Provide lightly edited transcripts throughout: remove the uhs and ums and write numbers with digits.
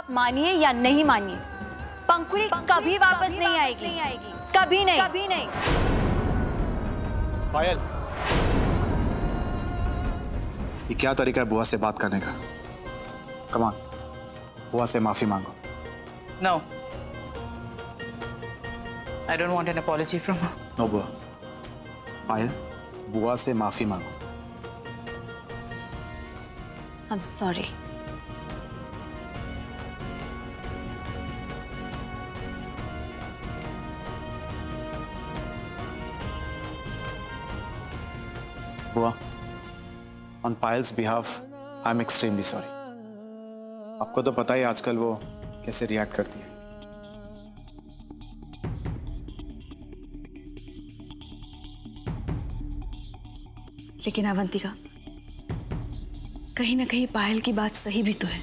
आप मानिए या नहीं मानिए, पंखुड़ी कभी वापस नहीं आएगी, कभी नहीं, कभी नहीं। पायल, ये क्या तरीका है बुआ से बात करने का? कम ऑन, बुआ से माफी मांगो। No, I don't want an apology from her. No बुआ, पायल, बुआ से माफी मांगो। I'm sorry. बुआ, on Payal's behalf, I'm extremely sorry. आपको तो पता ही आजकल वो कैसे रिएक्ट करती है। लेकिन अवंतिका, कहीं ना कहीं पायल की बात सही भी तो है।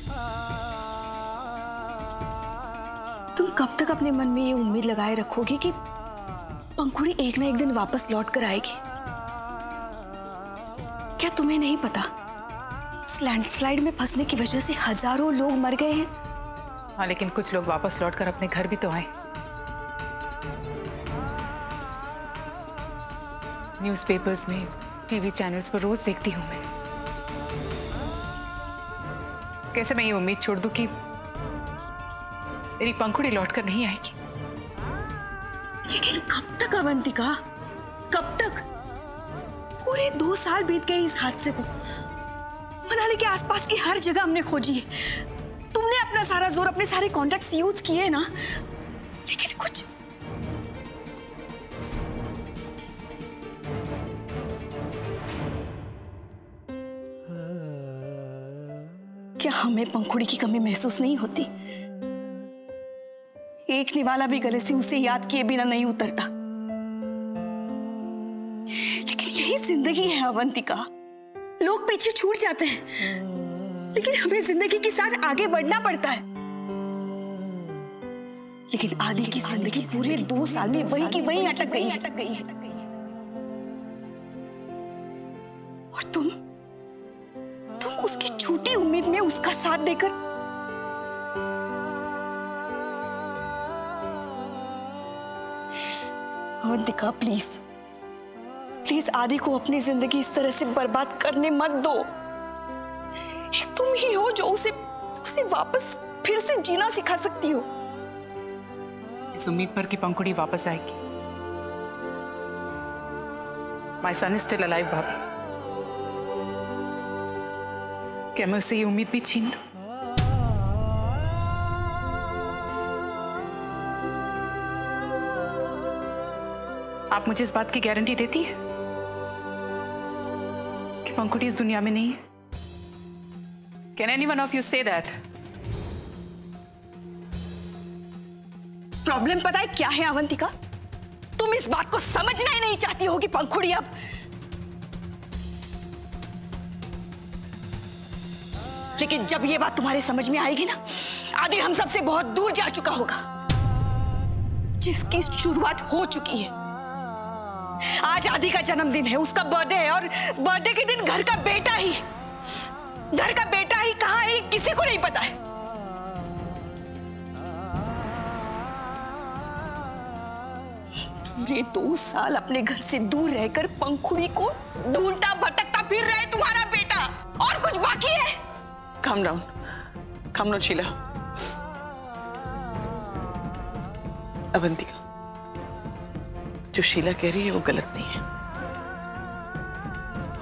तुम कब तक अपने मन में ये उम्मीद लगाए रखोगी कि पंखुड़ी एक ना एक दिन वापस लौट कर आएगी? क्या तुम्हें नहीं पता इस लैंडस्लाइड में फंसने की वजह से हजारों लोग मर गए हैं? हाँ, लेकिन कुछ लोग वापस लौटकर अपने घर भी तो आए। न्यूज़पेपर्स में, टीवी चैनल्स पर रोज देखती हूं मैं। कैसे मैं ये उम्मीद छोड़ दूं कि मेरी पंखुड़ी लौटकर नहीं आएगी? लेकिन कब तक अवंतिका, कब तक? पूरे 2 साल बीत गए इस हादसे को। मनाली के आसपास की हर जगह हमने खोजी है। तुमने अपना सारा जोर, अपने सारे कॉन्टैक्ट्स यूज किए ना, लेकिन कुछ। क्या हमें पंखुड़ी की कमी महसूस नहीं होती? एक निवाला भी गले से उसे याद किए बिना नहीं उतरता। लेकिन यही जिंदगी है अवंतिका। लोग पीछे छूट जाते हैं, लेकिन हमें जिंदगी के साथ आगे बढ़ना पड़ता है। लेकिन आदि की जिंदगी पूरे 2 साल में वही की वही अटक गई है। और तुम उसकी झूठी उम्मीद में उसका साथ देकर अवंतिका, प्लीज आदि को अपनी जिंदगी इस तरह से बर्बाद करने मत दो। तुम ही हो जो उसे वापस फिर से जीना सिखा सकती हो। इस उम्मीद पर कि पंखुड़ी वापस आएगी। My son is still alive, भाभी। क्या मैं उससे ये उम्मीद भी छीन लूं? आप मुझे इस बात की गारंटी देती है कि पंखुड़ी इस दुनिया में नहीं है? Can anyone of you say that? Problem पता है क्या है अवंतिका? तुम इस बात को समझना ही नहीं चाहती हो कि पंखुड़ी अब लेकिन जब ये बात तुम्हारे समझ में आएगी ना, आदि हम सबसे बहुत दूर जा चुका होगा, जिसकी शुरुआत हो चुकी है। आज आदि का जन्मदिन है, उसका बर्थडे है, और बर्थडे के दिन घर का बेटा ही कहाँ है किसी को नहीं पता है। पूरे 2 साल अपने घर से दूर रहकर पंखुड़ी को ढूंढता भटकता फिर रहे तुम्हारा बेटा, और कुछ बाकी है? Calm down, Sheila. अवंतिका, जो शीला कह रही है वो गलत नहीं है।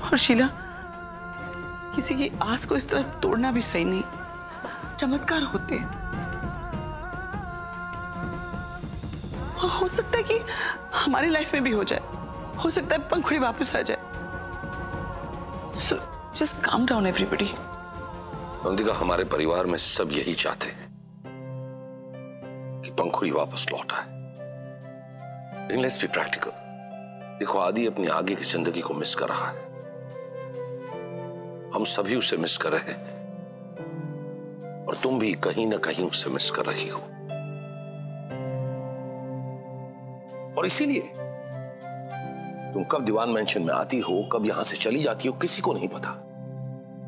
और शीला, किसी की आस को इस तरह तोड़ना भी सही नहीं। चमत्कार होते हैं, और हो सकता है कि हमारी लाइफ में भी हो जाए। हो सकता है पंखुड़ी वापस आ जाए। So just calm down everybody। Avantika, हमारे परिवार में सब यही चाहते हैं कि पंखुड़ी वापस लौट आए। लेकिन लेट्स बी प्रैक्टिकल। देखो, आदि अपनी आगे की जिंदगी को मिस कर रहा है, हम सभी उसे मिस कर रहे हैं, और तुम भी कहीं ना कहीं उसे मिस कर रही हो। और इसीलिए तुम कब दीवान मेंशन में आती हो, कब यहां से चली जाती हो, किसी को नहीं पता।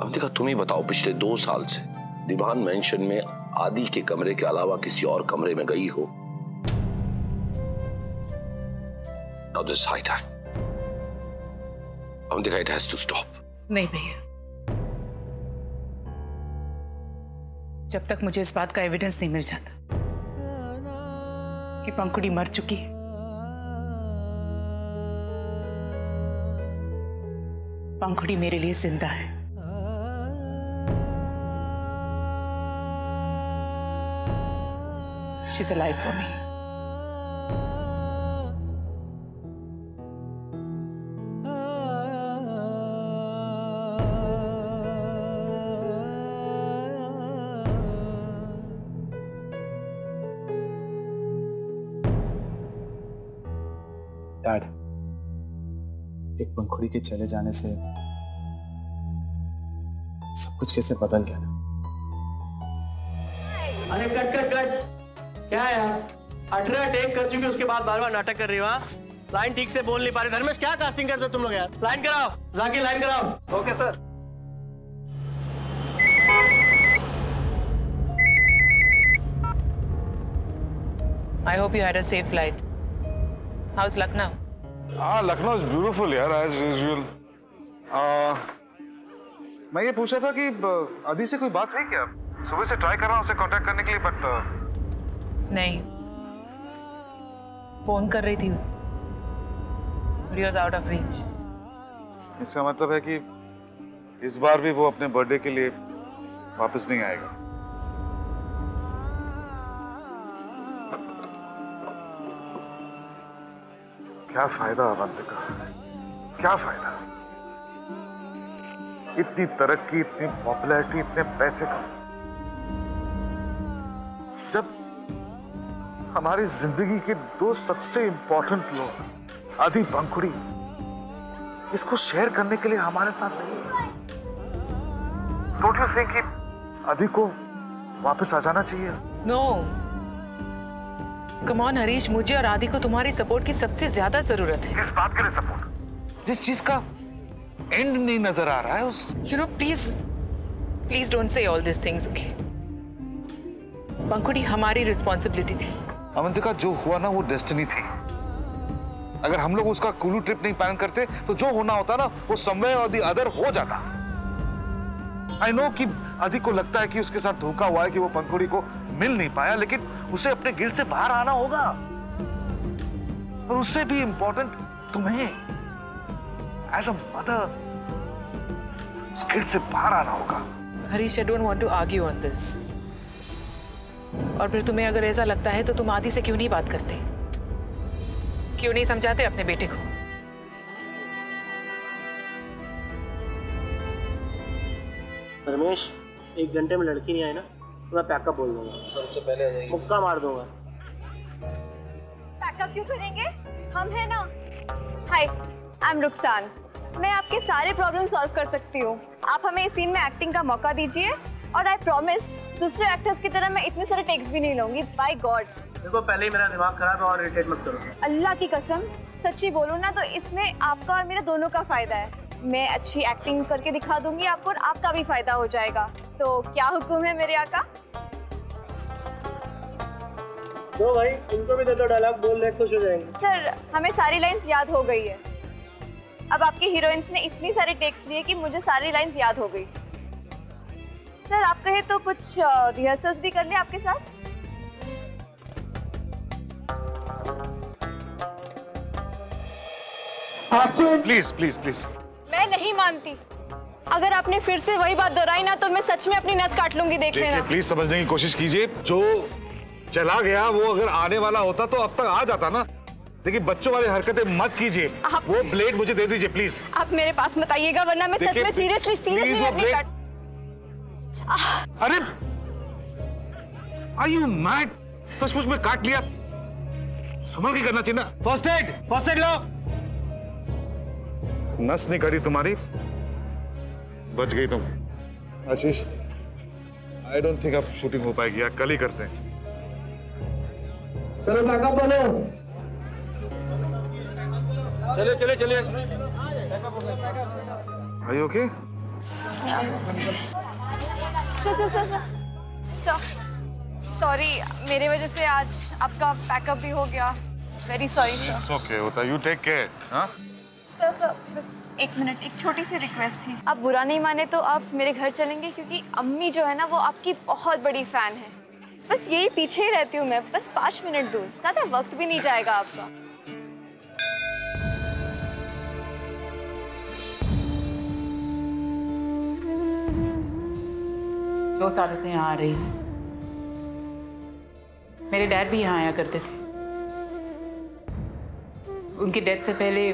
अवंतिका, तुम ही बताओ, पिछले 2 साल से दीवान मेंशन में आदि के कमरे के अलावा किसी और कमरे में गई हो। Now this is high time. Avantika, it has to stop. नहीं भैया, जब तक मुझे इस बात का एविडेंस नहीं मिल जाता कि पंखुड़ी मर चुकी है, पंखुड़ी मेरे लिए जिंदा है। She's alive for me. Dad, एक पंखुड़ी के चले जाने से सब कुछ कैसे बदल गया ना। अरे कट कट कट, क्या है यार? 18 टेक कर चुके, उसके बाद बार बार नाटक कर रही हो। लाइन ठीक से बोल नहीं पा रहे। धर्मेश, क्या कास्टिंग करते हो तुम लोग यार? लाइन कराओ, जाके लाइन कराओ। Okay sir. I hope you had a safe flight. How's Lucknow? Lucknow is beautiful यार, एज यूजुअल। मैं ये पूछा था कि आदि से कोई बात हुई क्या? सुबह से ट्राई कर रहा हूँ उसे कांटेक्ट करने के लिए, बट नहीं, फोन कर रही थी उसे, but he was out of reach. इसका मतलब है कि इस बार भी वो अपने बर्थडे के लिए वापस नहीं आएगा। क्या फायदा अवंतिका, क्या फायदा? इतनी तरक्की, इतनी पॉपुलैरिटी, इतने पैसे का, जब हमारी जिंदगी के दो सबसे इंपॉर्टेंट लोग आदि पंखुड़ी इसको शेयर करने के लिए हमारे साथ नहीं है। डोंट यू थिंक कि आदि को वापस आ जाना चाहिए? नो, कम ऑन हरीश, मुझे और आदि को तुम्हारी सपोर्ट की सबसे ज्यादा जरूरत है। किस बात के लिए सपोर्ट? जिस चीज का एंड नहीं नजर आ रहा है उस। You know, please don't say all these things, okay? पंखुड़ी हमारी रिस्पॉन्सिबिलिटी थी। अवंतिका, जो हुआ ना वो डेस्टिनी थी। अगर हम लोग उसका कुल्लू ट्रिप नहीं प्लान करते तो जो होना होता ना वो समवेयर और द अदर हो जाता। आई नो कि आदि को लगता है कि उसके साथ धोखा हुआ है, कि वो पंखुड़ी को मिल नहीं पाया, लेकिन उसे अपने गिल्ट से बाहर आना होगा। और उससे भी इंपॉर्टेंट तुम्हें एज अ मदर उस गिल्ट से बाहर आना होगा। Harish, I don't want to argue on this. और फिर तुम्हें अगर ऐसा लगता है तो तुम आदि से क्यों नहीं बात करते? क्यों नहीं समझाते अपने बेटे को? धर्मेश, 1 घंटे में लड़की नहीं आई ना तो मैं पैकअप बोल दूंगा। सबसे पहले आ जाएगी, मुक्का मार दूंगा। पैकअप क्यों करेंगे? हम हैं ना। हाय, आई एम रुखसान। मैं आपके सारे प्रॉब्लम सॉल्व कर सकती हूँ। आप हमें इस सीन में एक्टिंग का मौका दीजिए और आई प्रॉमिस दूसरे एक्टर्स की तरह मैं इतने सारे टेक्स भी नहीं लूंगी। By God. देखो, पहले ही मेरा दिमाग खराब है और इरिटेट मत करो। अल्लाह की कसम, सच्ची बोलूं ना तो इसमें आपका और मेरा दोनों का फायदा है। मैं अच्छी एक्टिंग करके दिखा दूंगी आपको और आपका भी फायदा हो जाएगा। तो क्या हुक्म है मेरे आका? तो भाई इनको भी दे दो डायलॉग, बोल ले खुश हो जाएंगे। सर, हमें सारी लाइंस याद हो गई है। अब आपकी हीरोइंस ने इतनी सारे टेक्स लिए कि मुझे सारी लाइंस याद हो गई। सर, आप कहे तो कुछ रिहर्सल्स भी कर ले आपके साथ। Please please please. मैं नहीं मानती। अगर आपने फिर से वही बात दोहराई ना तो मैं सच में अपनी नस काट लूंगी। देख लेना। प्लीज समझने की कोशिश कीजिए। जो चला गया वो अगर आने वाला होता तो अब तक आ जाता ना। देखिए, बच्चों वाली हरकतें मत कीजिए। वो ब्लेड मुझे दे दीजिए प्लीज। आप मेरे पास मत आइएगा वरना मैं सच में सीरियसली अपनी काट। अरे आर यू मैड? सचमुच में काट लिया। संभल के करना चाहिए ना। फर्स्ट एड लो। नस नहीं करी तुम्हारी, बच गई तुम। आशीष, आई डोंट थिंक अब शूटिंग हो पाएगी यार, कल ही करते हैं। चलो बैकअप बोलो। चलिए। Are you okay? Sir, sorry, मेरे वजह से आज आपका पैकअप भी हो गया। Very sorry sir. It's okay, होता, यू टेक केयर। हाँ सर बस एक मिनट, एक छोटी सी रिक्वेस्ट थी। आप बुरा नहीं माने तो आप मेरे घर चलेंगे, क्योंकि अम्मी जो है ना वो आपकी बहुत बड़ी फैन है। बस यही पीछे ही रहती हूँ मैं, बस 5 मिनट दूर, ज़्यादा वक्त भी नहीं जाएगा आपका। 2 सालों से यहाँ आ रही हूँ। मेरे डैड भी यहाँ आया करते थे। उनकी डेथ से पहले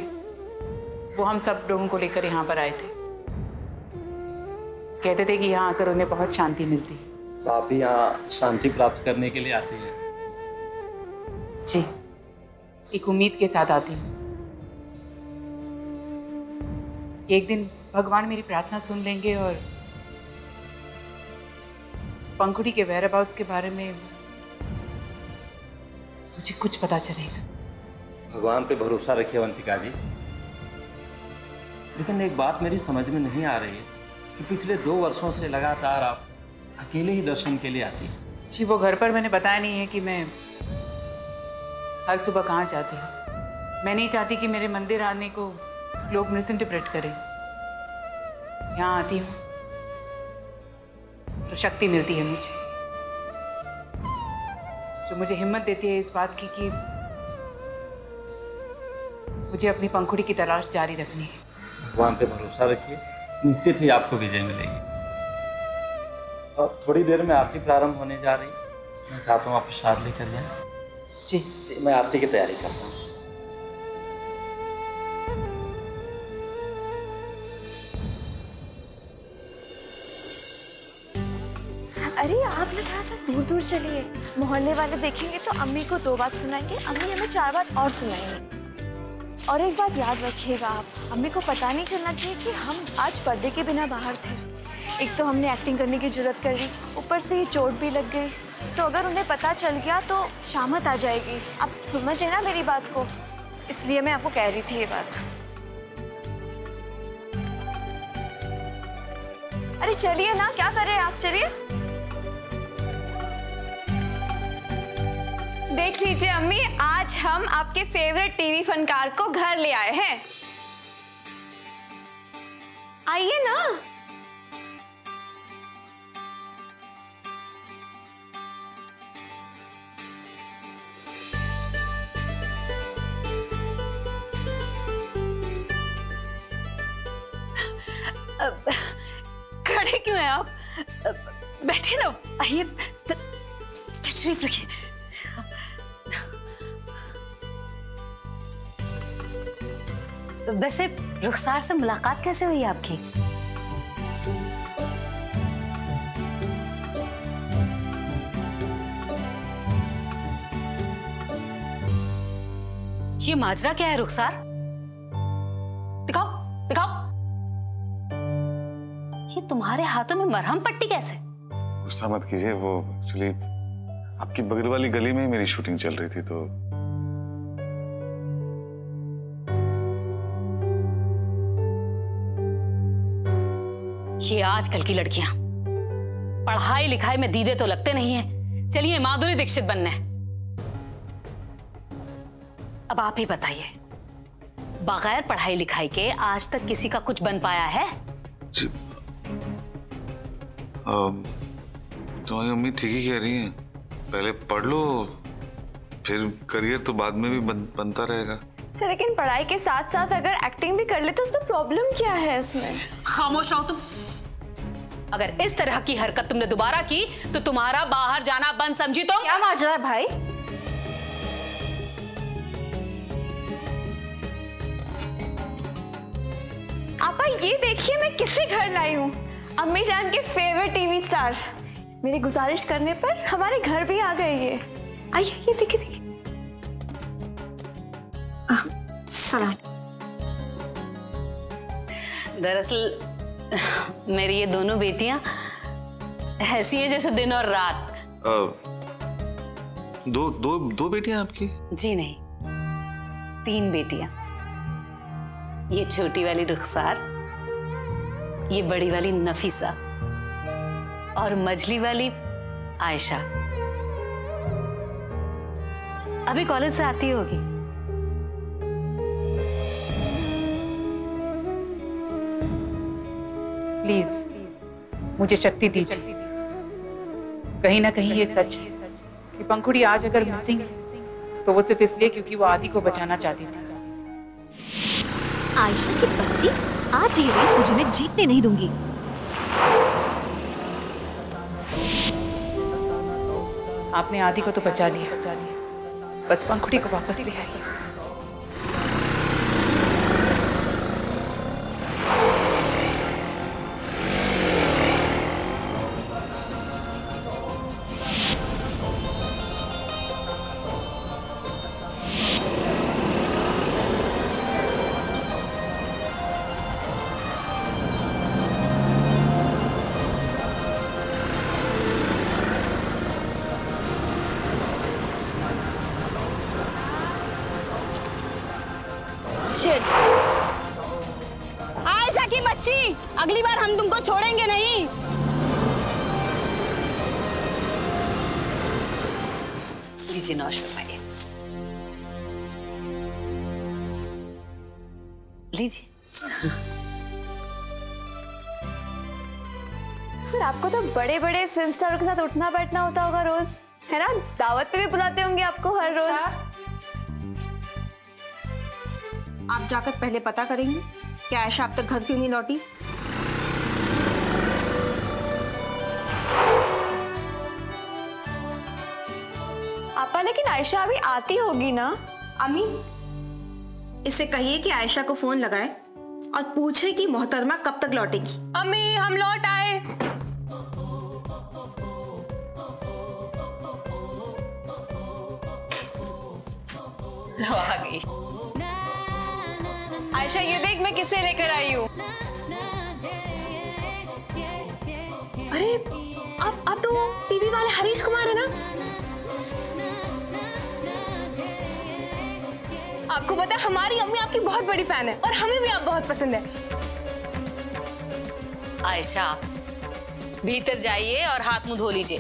वो हम सब लोगों को लेकर यहाँ पर आए थे। कहते थे कि यहाँ आकर उन्हें बहुत शांति मिलती। तो आप भी यहाँ शांति प्राप्त करने के लिए आते हैं? जी, एक उम्मीद के साथ आती हूँ। एक दिन भगवान मेरी प्रार्थना सुन लेंगे और पंखुड़ी के वेयर अबाउट्स के बारे में मुझे कुछ पता चलेगा। भगवान पे भरोसा रखिए अवंतिका जी। लेकिन एक बात मेरी समझ में नहीं आ रही है कि पिछले 2 वर्षों से लगातार आप अकेले ही दर्शन के लिए आती हैं। जी, वो घर पर मैंने बताया नहीं है कि मैं हर सुबह कहाँ जाती हूँ। मैं नहीं चाहती कि मेरे मंदिर आने को लोग मिसइंटरप्रेट करें। यहाँ आती हूँ तो शक्ति मिलती है मुझे, जो मुझे हिम्मत देती है इस बात की कि मुझे अपनी पंखुड़ी की तलाश जारी रखनी है। भगवान पे भरोसा रखिए, निश्चित ही आपको विजय मिलेगी। और थोड़ी देर में आरती प्रारंभ होने जा रही है। मैं चाहता हूँ आप प्रसाद लेकर जाएं। जी, मैं आरती की तैयारी करता हूँ। अरे आप लोग थोड़ा सा दूर दूर चलिए, मोहल्ले वाले देखेंगे तो अम्मी को 2 बात सुनाएंगे, अम्मी हमें 4 बात और सुनाएंगे। और एक बात याद रखिएगा आप, अम्मी को पता नहीं चलना चाहिए कि हम आज पर्दे के बिना बाहर थे। एक तो हमने एक्टिंग करने की जरूरत कर ली, ऊपर से ही चोट भी लग गई, तो अगर उन्हें पता चल गया तो शामत आ जाएगी। आप समझे ना मेरी बात को, इसलिए मैं आपको कह रही थी ये बात। अरे चलिए ना, क्या कर रहे हैं आप, चलिए। देख लीजिए अम्मी, आज हम आपके फेवरेट टीवी फनकार को घर ले आए हैं। आइए ना। खड़े क्यों हैं आप? बैठिए ना, आइए, तशरीफ रखिए। तो वैसे रुखसार से मुलाकात कैसे हुई आपकी? ये माजरा क्या है रुखसार? दिखाओ दिखाओ। ये तुम्हारे हाथों में मरहम पट्टी कैसे? गुस्सा मत कीजिए, वो एक्चुअली आपकी बगल वाली गली में ही मेरी शूटिंग चल रही थी तो। ये आजकल की लड़कियां पढ़ाई लिखाई में दीदे तो लगते नहीं हैं। चलिए माधुरी दीक्षित बनना है। अब आप ही बताइए, बगैर पढ़ाई लिखाई के आज तक किसी का कुछ बन पाया है? जी, तुम्हारी अम्मी ठीक ही कह रही हैं। पहले पढ़ लो, फिर करियर तो बाद में भी बनता रहेगा। सर लेकिन पढ़ाई के साथ साथ अगर एक्टिंग भी कर ले तो उसमें प्रॉब्लम क्या है इसमें? खामोश रहो तुम। अगर इस तरह की हरकत तुमने दोबारा की तो तुम्हारा बाहर जाना बंद समझी तो। क्या माजरा है भाई? आपा ये देखिए मैं किसे घर लाई हूँ, अम्मी जान के फेवरेट टीवी स्टार। मेरी गुजारिश करने पर हमारे घर भी आ गए ये। आइए ये देखिए देखिए। सलाम। दरअसल मेरी ये दोनों बेटियां ऐसी हैं जैसे दिन और रात। दो बेटियां आपकी? जी नहीं, 3 बेटियां। ये छोटी वाली रुखसार, ये बड़ी वाली नफीसा और मझली वाली आयशा। अभी कॉलेज से आती होगी। प्लीज मुझे शक्ति दीजिए। कहीं ना कहीं ये सच है कि पंखुड़ी आज अगर मिसिंग है तो वो सिर्फ इसलिए क्योंकि वो आदि को बचाना चाहती थी। आयशा की बच्ची, आज ये रेस तुझे मैं जीतने नहीं दूंगी। आपने आदि को तो बचा लिया, बस पंखुड़ी को वापस ले आई। आयशा की बच्ची, अगली बार हम तुमको छोड़ेंगे नहीं। लीजिए नौश फरमाइए। लीजिए। सर आपको तो बड़े बड़े फिल्म स्टारों के साथ उठना बैठना होता होगा रोज, है ना? दावत पे भी बुलाते होंगे आपको हर रोज। आप जाकर पहले पता करेंगे कि आयशा अब तक घर क्यों नहीं लौटी। आपा लेकिन आयशा अभी आती होगी ना? अम्मी, इसे कहिए कि आयशा को फोन लगाए और पूछे कि मोहतरमा कब तक लौटेगी। अम्मी हम लौट आए। लो आ गई। आयशा ये देख मैं किसे लेकर आई हूँ। अरे आप तो टीवी वाले हरीश कुमार है ना? आपको पता है हमारी अम्मी आपकी बहुत बड़ी फैन है और हमें भी आप बहुत पसंद है। आयशा भीतर जाइए और हाथ मुंह धो लीजिए।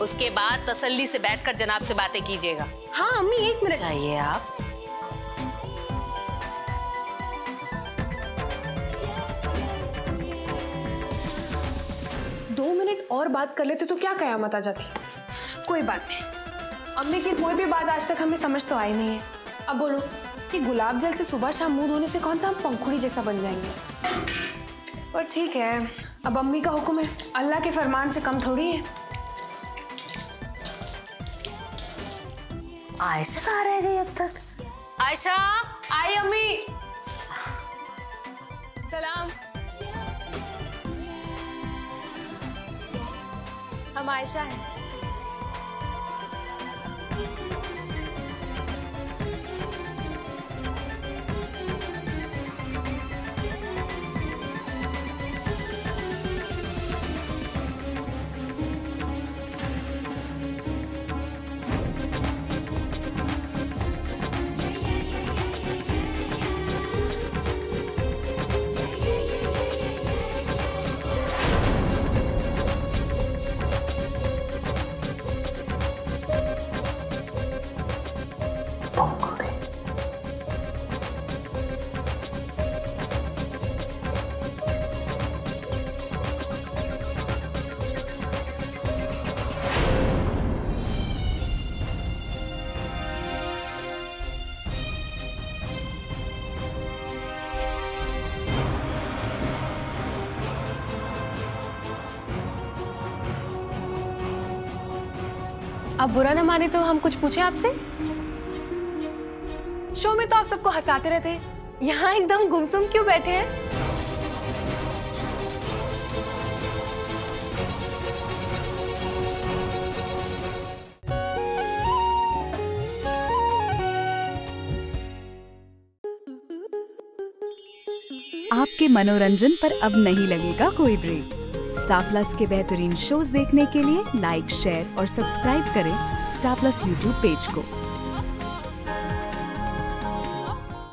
उसके बाद तसल्ली से बैठकर जनाब से बातें कीजिएगा। हाँ अम्मी, एक मिनट। चाहिए आप? और बात कर लेते तो क्या कयामत आ जाती। कोई बात नहीं, अम्मी की कोई भी बात आज तक हमें समझ तो आई नहीं है। अब बोलो कि गुलाब जल से सुबह शाम मुंह धोने से कौन सा हम पंखुड़ी जैसा बन जाएंगे। पर ठीक है, अब अम्मी का हुक्म है, अल्लाह के फरमान से कम थोड़ी है। आयशा कहाँ रह गई अब तक? आयशा आई अम्मी। सलाम। हम आयशा हैं। आप बुरा ना माने तो हम कुछ पूछे आपसे? शो में तो आप सबको हंसाते रहते हैं, यहाँ एकदम गुमसुम क्यों बैठे हैं? आपके मनोरंजन पर अब नहीं लगेगा कोई ब्रेक। स्टार प्लस के बेहतरीन शोज देखने के लिए लाइक, शेयर और सब्सक्राइब करें स्टार प्लस यूट्यूब पेज को।